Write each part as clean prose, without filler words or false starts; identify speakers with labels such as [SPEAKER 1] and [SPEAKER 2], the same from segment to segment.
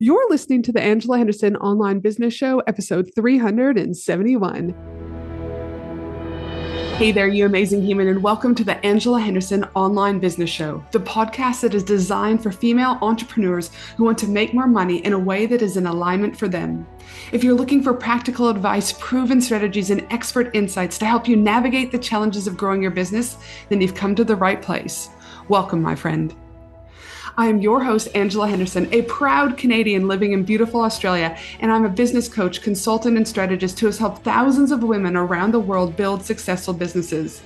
[SPEAKER 1] You're listening to the Angela Henderson Online Business Show, episode 371. Hey there, you amazing human, and welcome to the Angela Henderson Online Business Show, the podcast that is designed for female entrepreneurs who want to make more money in a way that is in alignment for them. If you're looking for practical advice, proven strategies, and expert insights to help you navigate the challenges of growing your business, then you've come to the right place. Welcome, my friend. I am your host, Angela Henderson, a proud Canadian living in beautiful Australia, and I'm a business coach, consultant, and strategist who has helped thousands of women around the world build successful businesses.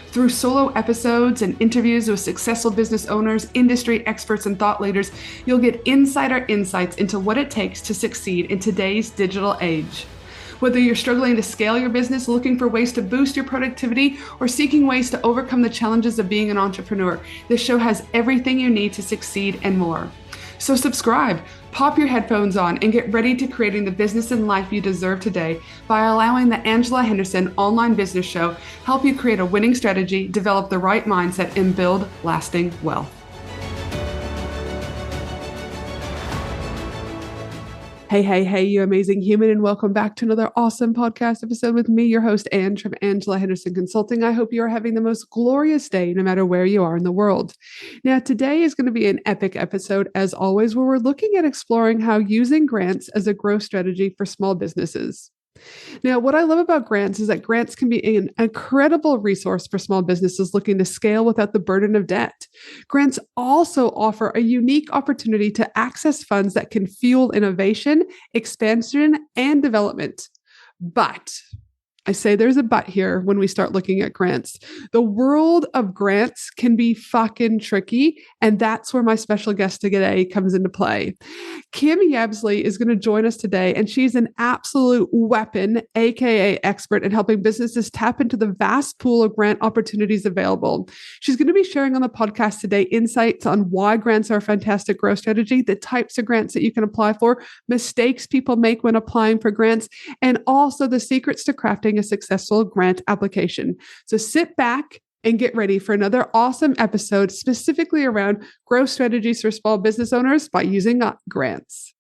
[SPEAKER 1] Through solo episodes and interviews with successful business owners, industry experts, and thought leaders, you'll get insider insights into what it takes to succeed in today's digital age. Whether you're struggling to scale your business, looking for ways to boost your productivity, or seeking ways to overcome the challenges of being an entrepreneur, this show has everything you need to succeed and more. So subscribe, pop your headphones on, and get ready to creating the business and life you deserve today by allowing the Angela Henderson Online Business Show help you create a winning strategy, develop the right mindset, and build lasting wealth. Hey, you amazing human, and welcome back to another awesome podcast episode with me, your host, Ange from Angela Henderson Consulting. I hope you are having the most glorious day, no matter where you are in the world. Now, today is going to be an epic episode, as always, where we're looking at exploring how using grants as a growth strategy for small businesses. Now, what I love about grants is that grants can be an incredible resource for small businesses looking to scale without the burden of debt. Grants also offer a unique opportunity to access funds that can fuel innovation, expansion, and development. But I say there's a but here when we start looking at grants. The world of grants can be fucking tricky, and that's where my special guest today comes into play. Kim Yabsley is going to join us today, and she's an absolute weapon, aka expert in helping businesses tap into the vast pool of grant opportunities available. She's going to be sharing on the podcast today insights on why grants are a fantastic growth strategy, the types of grants that you can apply for, mistakes people make when applying for grants, and also the secrets to crafting a successful grant application. So sit back and get ready for another awesome episode specifically around growth strategies for small business owners by using grants.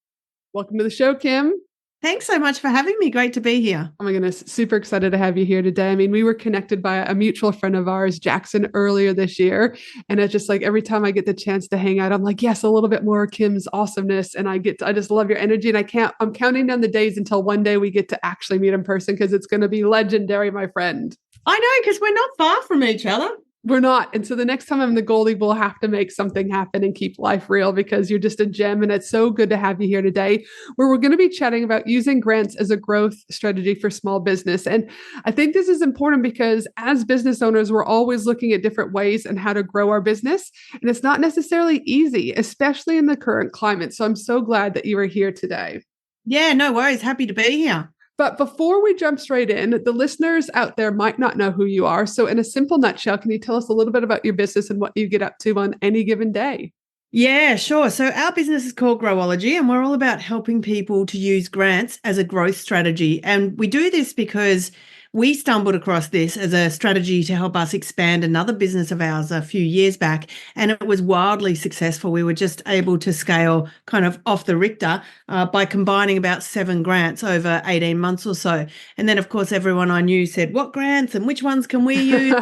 [SPEAKER 1] Welcome to the show, Kim.
[SPEAKER 2] Thanks so much for having me. Great to be here.
[SPEAKER 1] Oh my goodness, super excited to have you here today. I mean, we were connected by a mutual friend of ours, Jackson, earlier this year. And it's just like every time I get the chance to hang out, I'm like, yes, a little bit more Kim's awesomeness. And I just love your energy. And I'm counting down the days until one day we get to actually meet in person, because it's going to be legendary, my friend.
[SPEAKER 2] I know, because we're not far from each other.
[SPEAKER 1] We're not. And so the next time I'm the Goldie, we'll have to make something happen and keep life real, because you're just a gem. And it's so good to have you here today, where we're going to be chatting about using grants as a growth strategy for small business. And I think this is important because as business owners, we're always looking at different ways and how to grow our business. And it's not necessarily easy, especially in the current climate. So I'm so glad that you are here today.
[SPEAKER 2] Yeah, no worries. Happy to be here.
[SPEAKER 1] But before we jump straight in, the listeners out there might not know who you are. So in a simple nutshell, can you tell us a little bit about your business and what you get up to on any given day?
[SPEAKER 2] Yeah, sure. So our business is called Growology, and we're all about helping people to use grants as a growth strategy. And we do this because we stumbled across this as a strategy to help us expand another business of ours a few years back, and it was wildly successful. We were just able to scale kind of off the Richter by combining about 7 grants over 18 months or so. And then, of course, everyone I knew said, what grants and which ones can we use?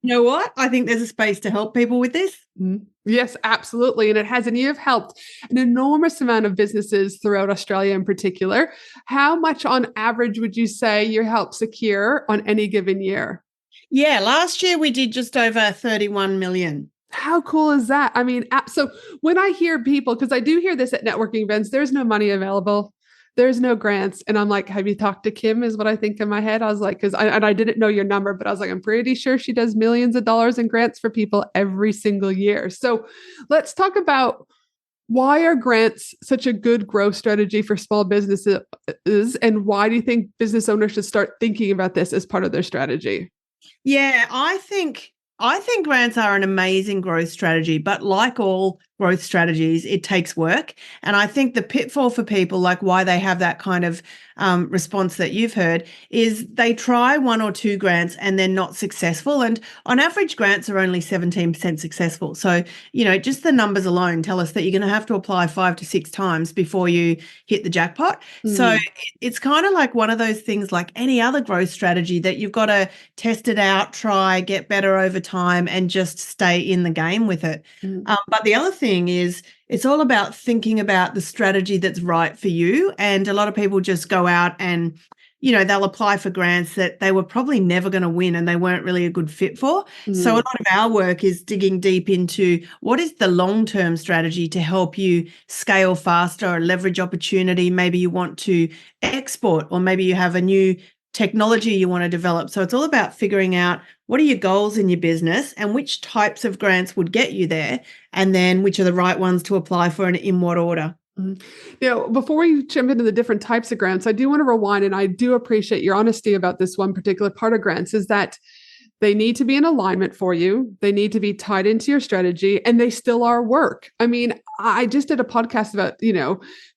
[SPEAKER 2] You know what? I think there's a space to help people with this.
[SPEAKER 1] Mm-hmm. Yes, absolutely. And it has. And you've helped an enormous amount of businesses throughout Australia in particular. How much on average would you say you help secure on any given year?
[SPEAKER 2] Yeah, last year we did just over 31 million.
[SPEAKER 1] How cool is that? I mean, so when I hear people, because I do hear this at networking events, there's no money available. There's no grants. And I'm like, have you talked to Kim is what I think in my head. I was like, I didn't know your number, but I was like, I'm pretty sure she does millions of dollars in grants for people every single year. So let's talk about why are grants such a good growth strategy for small businesses? And why do you think business owners should start thinking about this as part of their strategy?
[SPEAKER 2] Yeah, I think grants are an amazing growth strategy, but like all growth strategies, it takes work. And I think the pitfall for people, like why they have that kind of response that you've heard, is they try one or two grants and they're not successful. And on average, grants are only 17% successful. So, just the numbers alone tell us that you're going to have to apply 5 to 6 times before you hit the jackpot. So it's kind of like one of those things, like any other growth strategy, that you've got to test it out, try, get better over time, and just stay in the game with it. But the other thing is, it's all about thinking about the strategy that's right for you. And a lot of people just go out and, they'll apply for grants that they were probably never going to win and they weren't really a good fit for. So a lot of our work is digging deep into what is the long-term strategy to help you scale faster or leverage opportunity. Maybe you want to export, or maybe you have a new technology you want to develop. So it's all about figuring out what are your goals in your business and which types of grants would get you there, and then which are the right ones to apply for and in what order.
[SPEAKER 1] Before we jump into the different types of grants, I do want to rewind, and I do appreciate your honesty about this one particular part of grants, is that they need to be in alignment for you. They need to be tied into your strategy, and they still are work. I mean, I just did a podcast about,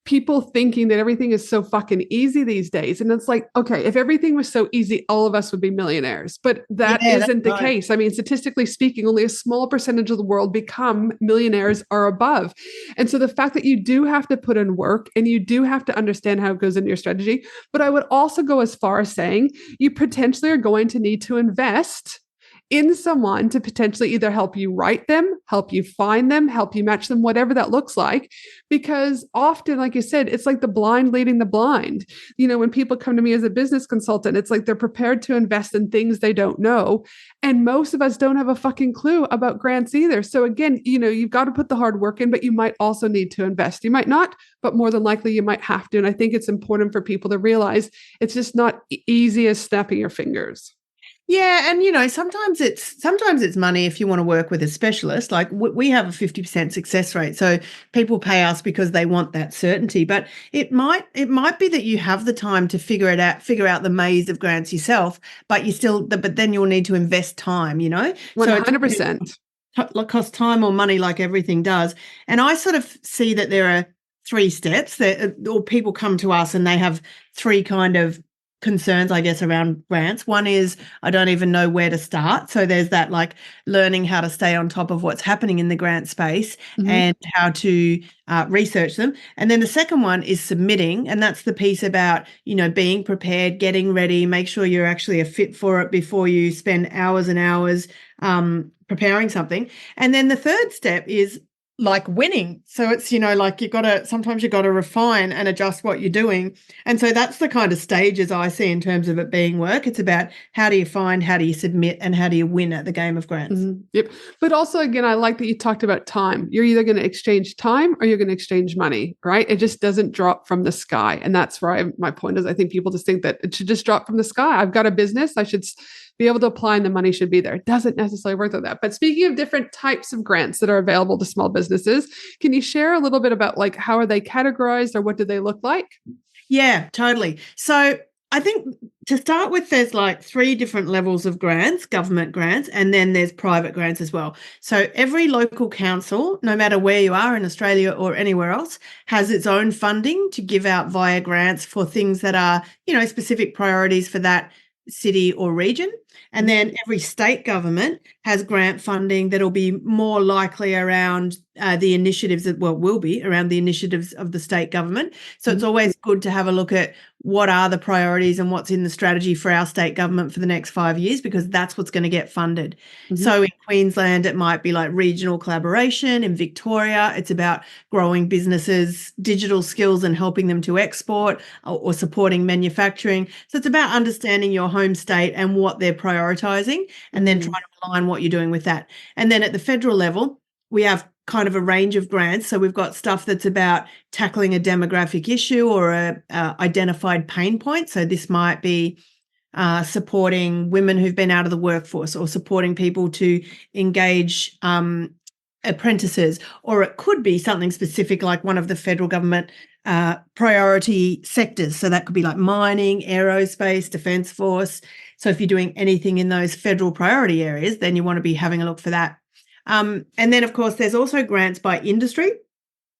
[SPEAKER 1] people thinking that everything is so fucking easy these days. And it's like, okay, if everything was so easy, all of us would be millionaires. But that isn't the case. I mean, statistically speaking, only a small percentage of the world become millionaires or above. And so the fact that you do have to put in work and you do have to understand how it goes into your strategy. But I would also go as far as saying you potentially are going to need to invest in someone to potentially either help you write them, help you find them, help you match them, whatever that looks like. Because often, like you said, it's like the blind leading the blind. When people come to me as a business consultant, it's like they're prepared to invest in things they don't know. And most of us don't have a fucking clue about grants either. So again, you've got to put the hard work in, but you might also need to invest. You might not, but more than likely you might have to. And I think it's important for people to realize it's just not easy as snapping your fingers.
[SPEAKER 2] Yeah, and sometimes it's money if you want to work with a specialist. Like we have a 50% success rate, so people pay us because they want that certainty. But it might be that you have the time to figure out the maze of grants yourself, but then you'll need to invest time.
[SPEAKER 1] 100%.
[SPEAKER 2] So it costs time or money, like everything does. And I sort of see that there are 3 steps or people come to us and they have 3 kind of concerns, I guess, around grants. One is, I don't even know where to start. So there's that, like, learning how to stay on top of what's happening in the grant space and how to research them. And then the second one is submitting. And that's the piece about, being prepared, getting ready, make sure you're actually a fit for it before you spend hours and hours preparing something. And then the third step is like winning. So it's, like sometimes you've got to refine and adjust what you're doing. And so that's the kind of stages I see in terms of it being work. It's about how do you find, how do you submit, and how do you win at the game of grants.
[SPEAKER 1] Yep. But also, again, I like that you talked about time. You're either going to exchange time or you're going to exchange money, right? It just doesn't drop from the sky. And that's where my point is, I think people just think that it should just drop from the sky. I've got a business, I should be able to apply and the money should be there. It doesn't necessarily work like that. But speaking of different types of grants that are available to small businesses, can you share a little bit about, like, how are they categorized or what do they look like?
[SPEAKER 2] Yeah, totally. So I think to start with, there's like 3 different levels of grants, government grants, and then there's private grants as well. So every local council, no matter where you are in Australia or anywhere else, has its own funding to give out via grants for things that are, specific priorities for that city or region. And then every state government has grant funding that'll be more likely around the initiatives will be around the initiatives of the state government. So it's always good to have a look at what are the priorities and what's in the strategy for our state government for the next 5 years, because that's what's going to get funded. So in Queensland, it might be like regional collaboration. In Victoria, it's about growing businesses' digital skills and helping them to export or supporting manufacturing. So it's about understanding your home state and what they're prioritising and then trying to align what you're doing with that. And then at the federal level, we have kind of a range of grants. So we've got stuff that's about tackling a demographic issue or a identified pain point. So this might be supporting women who've been out of the workforce or supporting people to engage apprentices, or it could be something specific like one of the federal government priority sectors. So that could be like mining, aerospace, defence force. So if you're doing anything in those federal priority areas, then you want to be having a look for that. And then, of course, there's also grants by industry.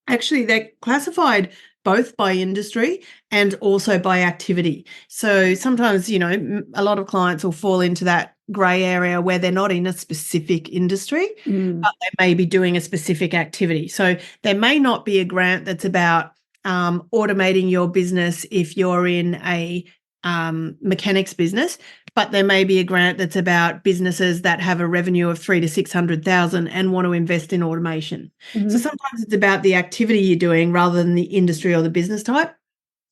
[SPEAKER 2] Actually, they're classified both by industry and also by activity. So sometimes, a lot of clients will fall into that grey area where they're not in a specific industry, but they may be doing a specific activity. So there may not be a grant that's about automating your business if you're in a mechanics business, but there may be a grant that's about businesses that have a revenue of 300,000 to 600,000 and want to invest in automation.
[SPEAKER 1] Mm-hmm.
[SPEAKER 2] So sometimes it's about the activity you're doing rather than the industry or the business type.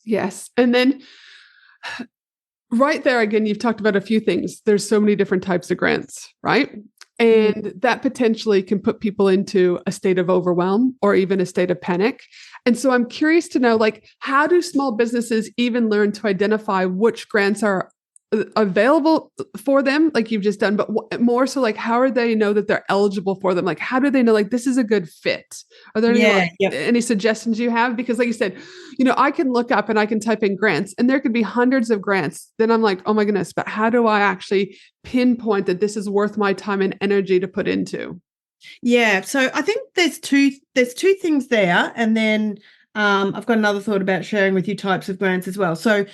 [SPEAKER 1] Yes. And then right there, again, you've talked about a few things. There's so many different types of grants, right? And that potentially can put people into a state of overwhelm or even a state of panic. And so I'm curious to know, like, how do small businesses even learn to identify which grants are available for them, like you've just done, but more so, like, how do they know that they're eligible for them? Like, how do they know, like, this is a good fit? Are there any suggestions you have? Because like you said, I can look up and I can type in grants and there could be hundreds of grants. Then I'm like, oh my goodness, but how do I actually pinpoint that this is worth my time and energy to put into?
[SPEAKER 2] Yeah. So I think there's two things there. And then I've got another thought about sharing with you types of grants as well. So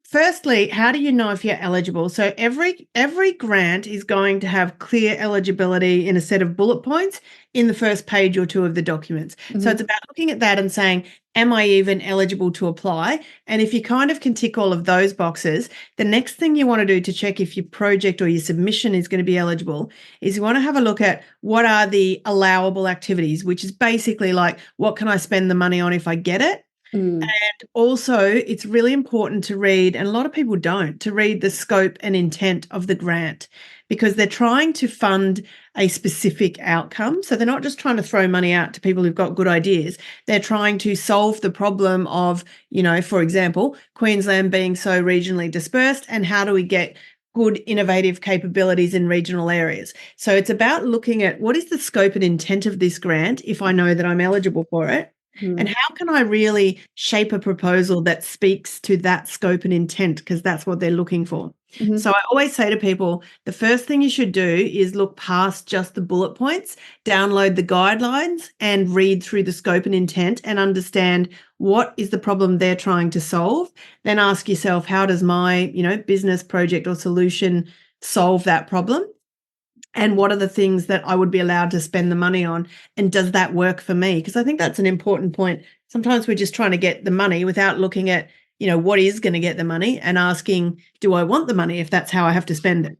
[SPEAKER 2] firstly, how do you know if you're eligible? So every grant is going to have clear eligibility in a set of bullet points in the first page or two of the documents. Mm-hmm. So it's about looking at that and saying, am I even eligible to apply? And if you kind of can tick all of those boxes, the next thing you want to do to check if your project or your submission is going to be eligible is you want to have a look at what are the allowable activities, which is basically like, what can I spend the money on if I get it? And also, it's really important to read, and a lot of people don't, to read the scope and intent of the grant because they're trying to fund a specific outcome. So they're not just trying to throw money out to people who've got good ideas. They're trying to solve the problem of, for example, Queensland being so regionally dispersed, and how do we get good innovative capabilities in regional areas. So it's about looking at what is the scope and intent of this grant if I know that I'm eligible for it. And how can I really shape a proposal that speaks to that scope and intent? Because that's what they're looking for. Mm-hmm. So I always say to people, the first thing you should do is look past just the bullet points, download the guidelines and read through the scope and intent and understand what is the problem they're trying to solve. Then ask yourself, how does my, business project or solution solve that problem? And what are the things that I would be allowed to spend the money on? And does that work for me? Because I think that's an important point. Sometimes we're just trying to get the money without looking at, what is going to get the money and asking, do I want the money if that's how I have to spend it?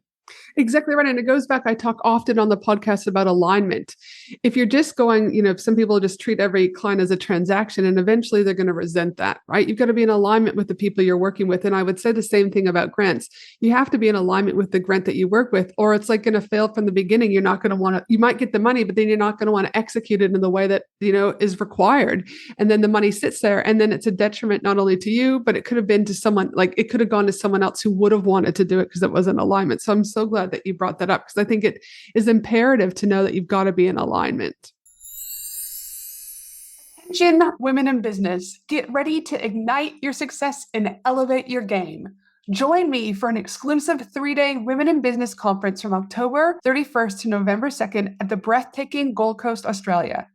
[SPEAKER 1] Exactly right. And it goes back, I talk often on the podcast about alignment. If you're just going, some people just treat every client as a transaction and eventually they're going to resent that, right? You've got to be in alignment with the people you're working with. And I would say the same thing about grants. You have to be in alignment with the grant that you work with, or it's like going to fail from the beginning. You're not going to want to, you might get the money, but then you're not going to want to execute it in the way that, is required. And then the money sits there and then it's a detriment not only to you, but it could have been to someone, like it could have gone to someone else who would have wanted to do it because it wasn't alignment. So I'm so glad that you brought that up because I think it is imperative to know that you've got to be in alignment. Attention, women in business, get ready to ignite your success and elevate your game. Join me for an exclusive 3-day Women in Business conference from October 31st to November 2nd at the breathtaking Gold Coast, Australia.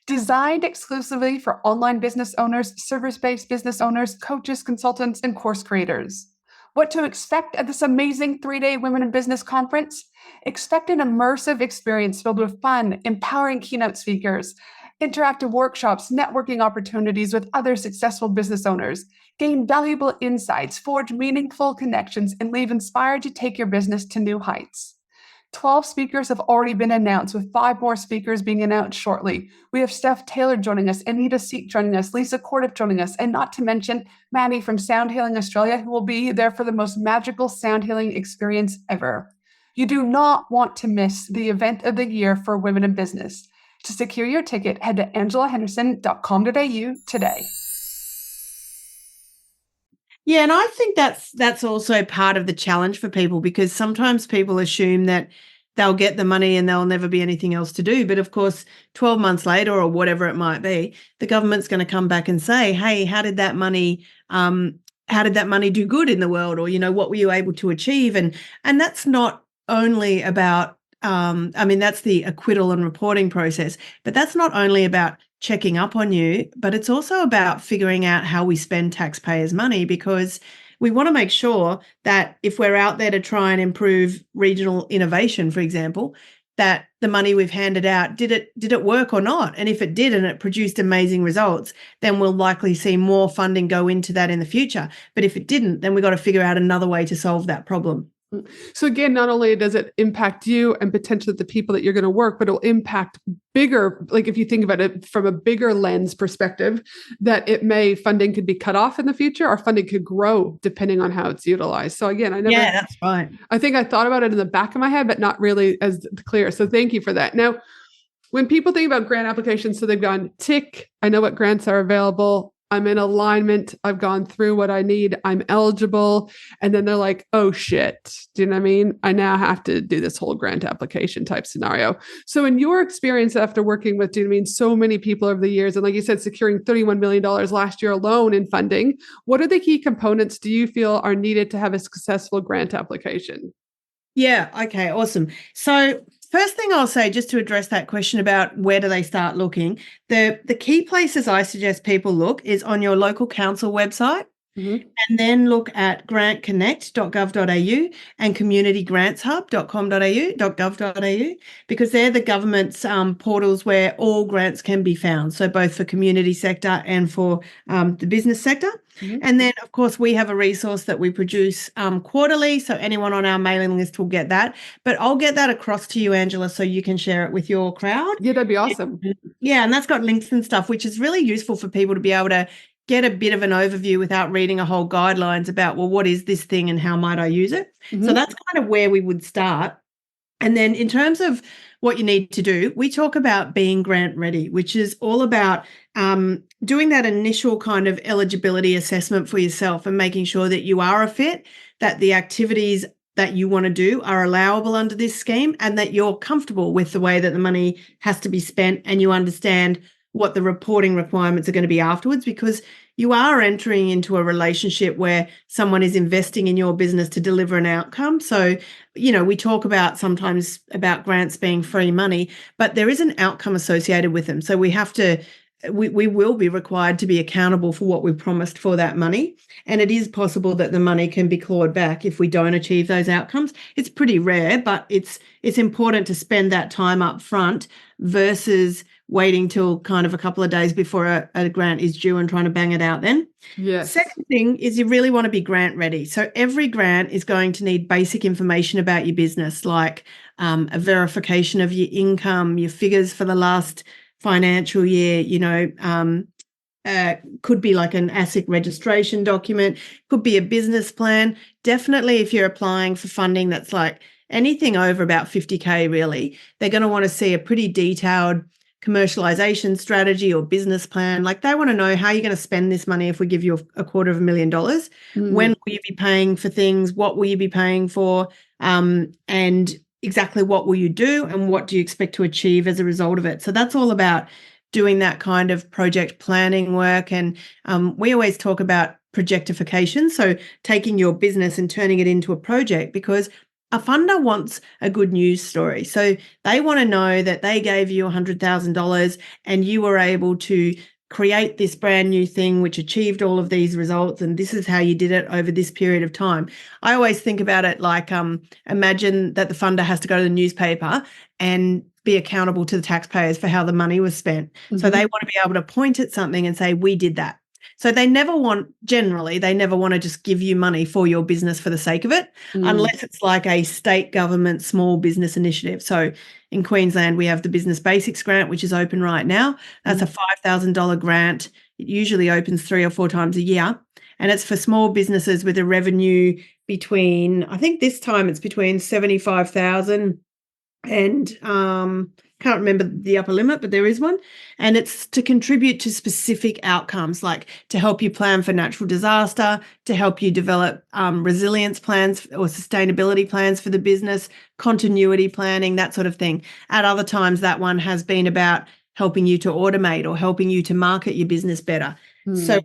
[SPEAKER 1] Designed exclusively for online business owners, service-based business owners, coaches, consultants, and course creators. What to expect at this amazing 3-day Women in Business conference? Expect an immersive experience filled with fun, empowering keynote speakers, interactive workshops, networking opportunities with other successful business owners, gain valuable insights, forge meaningful connections, and leave inspired to take your business to new heights. 12 speakers have already been announced, with 5 more speakers being announced shortly. We have Steph Taylor joining us, Anita Seek joining us, Lisa Cordiff joining us, and not to mention Maddie from Sound Healing Australia, who will be there for the most magical sound healing experience ever. You do not want to miss the event of the year for women in business. To secure your ticket, head to angelahenderson.com.au today.
[SPEAKER 2] Yeah, and I think that's also part of the challenge for people, because sometimes people assume that they'll get the money and there'll never be anything else to do. But of course, 12 months later or whatever it might be, the government's going to come back and say, hey, how did that money do good in the world? Or, what were you able to achieve? And that's not only about that's the acquittal and reporting process. But that's not only about checking up on you, but it's also about figuring out how we spend taxpayers' money, because we want to make sure that if we're out there to try and improve regional innovation, for example, that the money we've handed out, did it work or not? And if it did and it produced amazing results, then we'll likely see more funding go into that in the future. But if it didn't, then we've got to figure out another way to solve that problem.
[SPEAKER 1] So again, not only does it impact you and potentially the people that you're going to work, but it'll impact bigger, like if you think about it from a bigger lens perspective, that funding could be cut off in the future, or funding could grow depending on how it's utilized. So again,
[SPEAKER 2] Yeah, that's right.
[SPEAKER 1] I think I thought about it in the back of my head, but not really as clear. So thank you for that. Now, when people think about grant applications, so they've gone tick, I know what grants are available, I'm in alignment, I've gone through what I need, I'm eligible. And then they're like, oh shit, do you know what I mean? I now have to do this whole grant application type scenario. So in your experience after working with, do you know what I mean, so many people over the years, and like you said, securing $31 million last year alone in funding, what are the key components do you feel are needed to have a successful grant application?
[SPEAKER 2] Yeah, okay, awesome. So first thing I'll say, just to address that question about where do they start looking, the key places I suggest people look is on your local council website. Mm-hmm. And then look at grantconnect.gov.au and communitygrantsHub.com.au, because they're the government's portals where all grants can be found. So both for community sector and for the business sector. Mm-hmm. And then, of course, we have a resource that we produce quarterly. So anyone on our mailing list will get that. But I'll get that across to you, Angela, so you can share it with your crowd.
[SPEAKER 1] Yeah, that'd be awesome.
[SPEAKER 2] Yeah, and that's got links and stuff, which is really useful for people to be able to get a bit of an overview without reading a whole guidelines about, well, what is this thing and how might I use it? Mm-hmm. So that's kind of where we would start. And then in terms of what you need to do, we talk about being grant ready, which is all about doing that initial kind of eligibility assessment for yourself and making sure that you are a fit, that the activities that you want to do are allowable under this scheme, and that you're comfortable with the way that the money has to be spent, and you understand what the reporting requirements are going to be afterwards, because you are entering into a relationship where someone is investing in your business to deliver an outcome. So, we talk about sometimes about grants being free money, but there is an outcome associated with them. So we will be required to be accountable for what we promised for that money. And it is possible that the money can be clawed back if we don't achieve those outcomes. It's pretty rare, but it's important to spend that time up front versus waiting till kind of a couple of days before a grant is due and trying to bang it out then.
[SPEAKER 1] Yes.
[SPEAKER 2] Second thing is you really want to be grant ready. So every grant is going to need basic information about your business, like a verification of your income, your figures for the last financial year, could be like an ASIC registration document, could be a business plan. Definitely if you're applying for funding that's like anything over about 50K really, they're going to want to see a pretty detailed commercialization strategy or business plan. Like they want to know how you're going to spend this money if we give you $250,000. Mm. When will you be paying for things? What will you be paying for? And exactly what will you do and what do you expect to achieve as a result of it? So that's all about doing that kind of project planning work. And we always talk about projectification, so taking your business and turning it into a project, because a funder wants a good news story. So they want to know that they gave you $100,000 and you were able to create this brand new thing which achieved all of these results, and this is how you did it over this period of time. I always think about it like imagine that the funder has to go to the newspaper and be accountable to the taxpayers for how the money was spent. Mm-hmm. So they want to be able to point at something and say, we did that. So they never want to just give you money for your business for the sake of it, unless it's like a state government small business initiative. So in Queensland, we have the Business Basics Grant, which is open right now. That's a $5,000 grant. It usually opens 3 or 4 times a year. And it's for small businesses with a revenue between, I think this time it's between 75,000 and can't remember the upper limit, but there is one. And it's to contribute to specific outcomes, like to help you plan for natural disaster, to help you develop resilience plans or sustainability plans for the business, continuity planning, that sort of thing. At other times, that one has been about helping you to automate or helping you to market your business better. So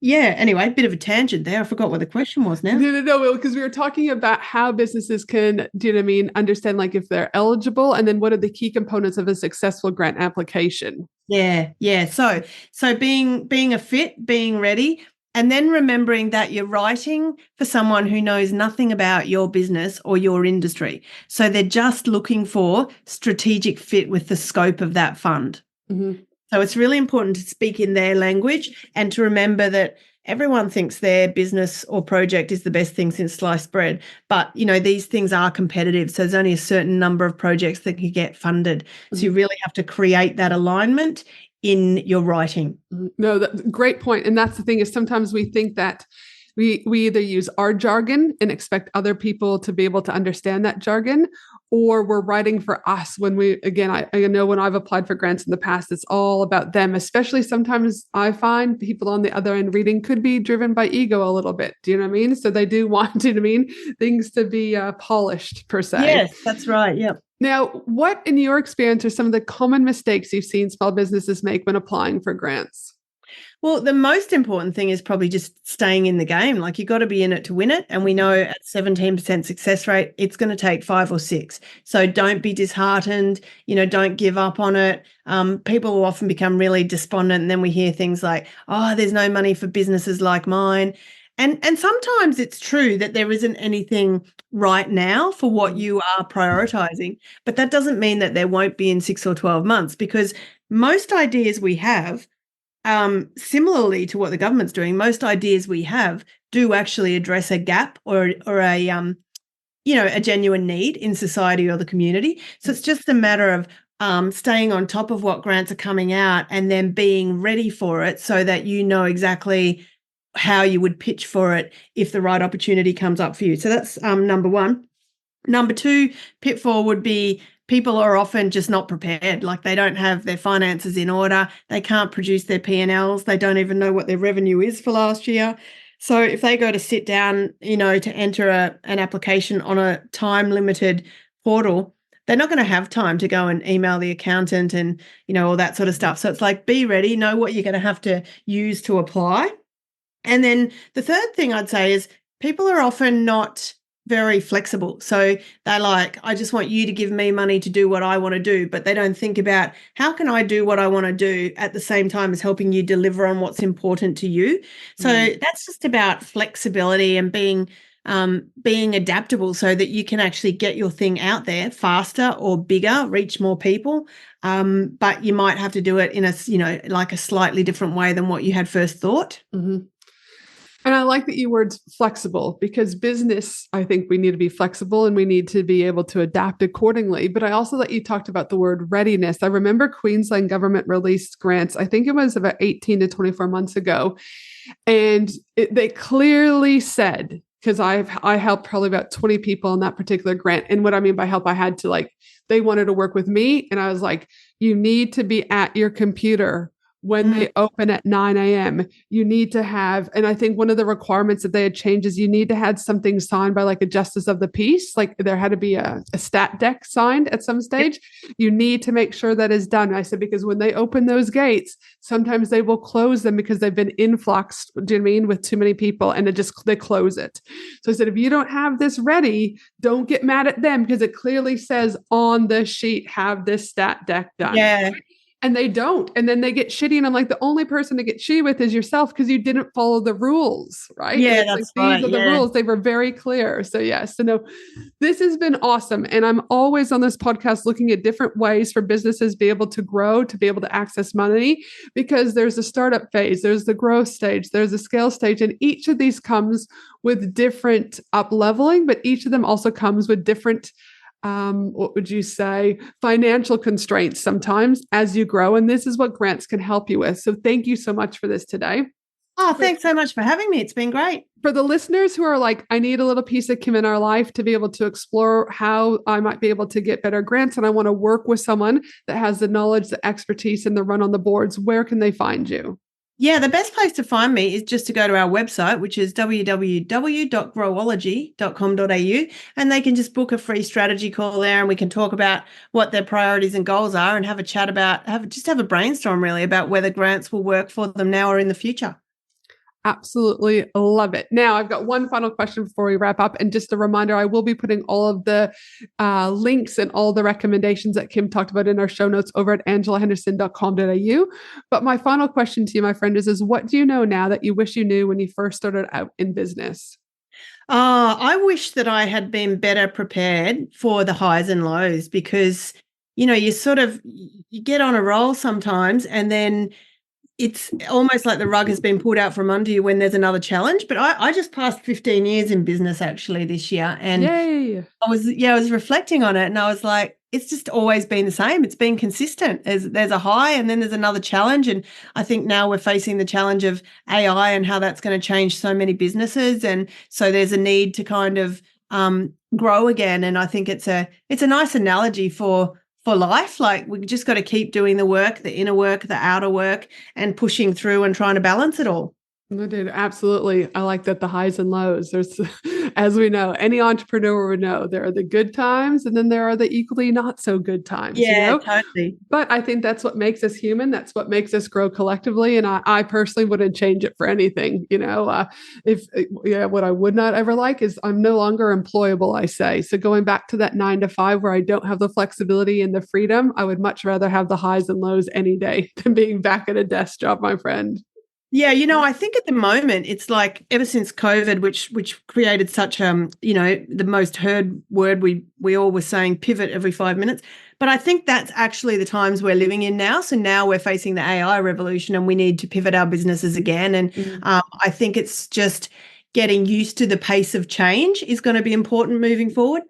[SPEAKER 2] Yeah. Anyway, bit of a tangent there. I forgot what the question was now.
[SPEAKER 1] No, because we were talking about how businesses can, do you know what I mean, understand like if they're eligible, and then what are the key components of a successful grant application.
[SPEAKER 2] Yeah, yeah. So being a fit, being ready, and then remembering that you're writing for someone who knows nothing about your business or your industry. So they're just looking for strategic fit with the scope of that fund.
[SPEAKER 1] Mm-hmm.
[SPEAKER 2] So it's really important to speak in their language and to remember that everyone thinks their business or project is the best thing since sliced bread. But, these things are competitive. So there's only a certain number of projects that can get funded. So you really have to create that alignment in your writing.
[SPEAKER 1] No, great point. And that's the thing, is sometimes we think that we either use our jargon and expect other people to be able to understand that jargon, or we're writing for us when I know when I've applied for grants in the past, it's all about them. Especially sometimes I find people on the other end reading could be driven by ego a little bit. Do you know what I mean? So they do want, do you know what I mean, things to be polished per se.
[SPEAKER 2] Yes, that's right. Yep.
[SPEAKER 1] Now, what in your experience are some of the common mistakes you've seen small businesses make when applying for grants?
[SPEAKER 2] Well, the most important thing is probably just staying in the game. Like, you've got to be in it to win it. And we know at 17% success rate, it's going to take 5 or 6. So don't be disheartened. Don't give up on it. People will often become really despondent. And then we hear things like, oh, there's no money for businesses like mine. And sometimes it's true that there isn't anything right now for what you are prioritizing. But that doesn't mean that there won't be in 6 or 12 months, because most ideas we have, similarly to what the government's doing, most ideas we have do actually address a gap or a genuine need in society or the community. So it's just a matter of staying on top of what grants are coming out and then being ready for it, so that you know exactly how you would pitch for it if the right opportunity comes up for you. So that's number one. Number two pitfall would be, people are often just not prepared. Like, they don't have their finances in order. They can't produce their P&Ls. They don't even know what their revenue is for last year. So if they go to sit down, to enter an application on a time-limited portal, they're not going to have time to go and email the accountant and, all that sort of stuff. So it's like, be ready, know what you're going to have to use to apply. And then the third thing I'd say is, people are often not very flexible. So they're like, I just want you to give me money to do what I want to do. But they don't think about, how can I do what I want to do at the same time as helping you deliver on what's important to you? So that's just about flexibility and being adaptable, so that you can actually get your thing out there faster or bigger, reach more people. But you might have to do it in like a slightly different way than what you had first thought.
[SPEAKER 1] Mm-hmm. And I like that you word flexible, because business, I think we need to be flexible and we need to be able to adapt accordingly. But I also that you talked about the word readiness. I remember Queensland government released grants, I think it was about 18 to 24 months ago. And they clearly said, because I helped probably about 20 people in that particular grant. And what I mean by help, I had to they wanted to work with me. And I was like, you need to be at your computer when they open at 9 a.m. You need to have, and I think one of the requirements that they had changed is you need to have something signed by a justice of the peace. Like, there had to be a stat deck signed at some stage. You need to make sure that is done. And I said, because when they open those gates, sometimes they will close them because they've been influxed, do you know what I mean, with too many people, and they close it. So I said, if you don't have this ready, don't get mad at them, because it clearly says on the sheet, have this stat deck done.
[SPEAKER 2] Yeah.
[SPEAKER 1] And they don't. And then they get shitty. And I'm like, the only person to get shitty with is yourself, because you didn't follow the rules, right?
[SPEAKER 2] Yeah, that's right.
[SPEAKER 1] These are the rules. They were very clear. So yes. So no, this has been awesome. And I'm always on this podcast looking at different ways for businesses to be able to grow, to be able to access money, because there's a startup phase, there's the growth stage, there's a scale stage. And each of these comes with different up leveling, but each of them also comes with different what would you say, financial constraints sometimes as you grow. And this is what grants can help you with. So thank you so much for this today.
[SPEAKER 2] Oh, thanks so much for having me. It's been great.
[SPEAKER 1] For the listeners who are like, I need a little piece of Kim in our life to be able to explore how I might be able to get better grants, and I want to work with someone that has the knowledge, the expertise, and the run on the boards, where can they find you?
[SPEAKER 2] Yeah, the best place to find me is just to go to our website, which is www.growology.com.au, and they can just book a free strategy call there, and we can talk about what their priorities and goals are, and have a chat about, have a brainstorm really about whether grants will work for them now or in the future.
[SPEAKER 1] Absolutely love it. Now, I've got one final question before we wrap up. And just a reminder, I will be putting all of the links and all the recommendations that Kim talked about in our show notes over at angelahenderson.com.au. But my final question to you, my friend, is what do you know now that you wish you knew when you first started out in business?
[SPEAKER 2] I wish that I had been better prepared for the highs and lows because, you get on a roll sometimes and then it's almost like the rug has been pulled out from under you when there's another challenge. But I just passed 15 years in business actually this year. And
[SPEAKER 1] Yay.
[SPEAKER 2] I was reflecting on it and I was like, it's just always been the same. It's been consistent. There's a high and then there's another challenge. And I think now we're facing the challenge of AI and how that's going to change so many businesses. And so there's a need to kind of grow again. And I think it's a nice analogy for life. Like we just got to keep doing the work, the inner work, the outer work, and pushing through and trying to balance it all.
[SPEAKER 1] No, dude, absolutely. I like that the highs and lows. There's, as we know, any entrepreneur would know there are the good times and then there are the equally not so good times,
[SPEAKER 2] Yeah, totally.
[SPEAKER 1] But I think that's what makes us human. That's what makes us grow collectively. And I personally wouldn't change it for anything. What I would not ever like is I'm no longer employable, I say. So going back to that 9 to 5 where I don't have the flexibility and the freedom, I would much rather have the highs and lows any day than being back at a desk job, my friend.
[SPEAKER 2] Yeah, I think at the moment it's like ever since COVID, which created such the most heard word we all were saying pivot every 5 minutes. But I think that's actually the times we're living in now. So now we're facing the AI revolution and we need to pivot our businesses again. And I think it's just getting used to the pace of change is going to be important moving forward.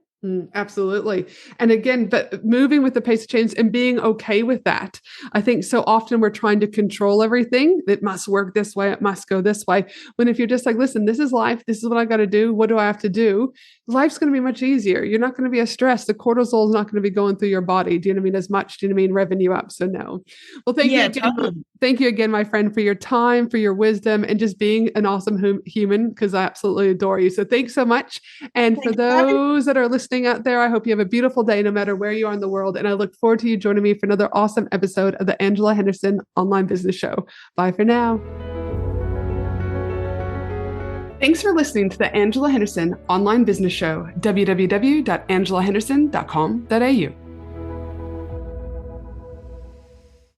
[SPEAKER 1] Absolutely. And again, but moving with the pace of change and being okay with that. I think so often we're trying to control everything. It must work this way. It must go this way. When if you're just like, listen, this is life. This is what I got to do. What do I have to do? Life's going to be much easier. You're not going to be as stressed. The cortisol is not going to be going through your body. Do you know what I mean? As much, do you know what I mean? Revenue up. So no. Well, thank you again. Totally. Thank you again, my friend, for your time, for your wisdom, and just being an awesome human, because I absolutely adore you. So thanks so much. And for those that are listening out there, I hope you have a beautiful day, no matter where you are in the world. And I look forward to you joining me for another awesome episode of the Angela Henderson Online Business Show. Bye for now. Thanks for listening to the Angela Henderson Online Business Show, www.angelahenderson.com.au.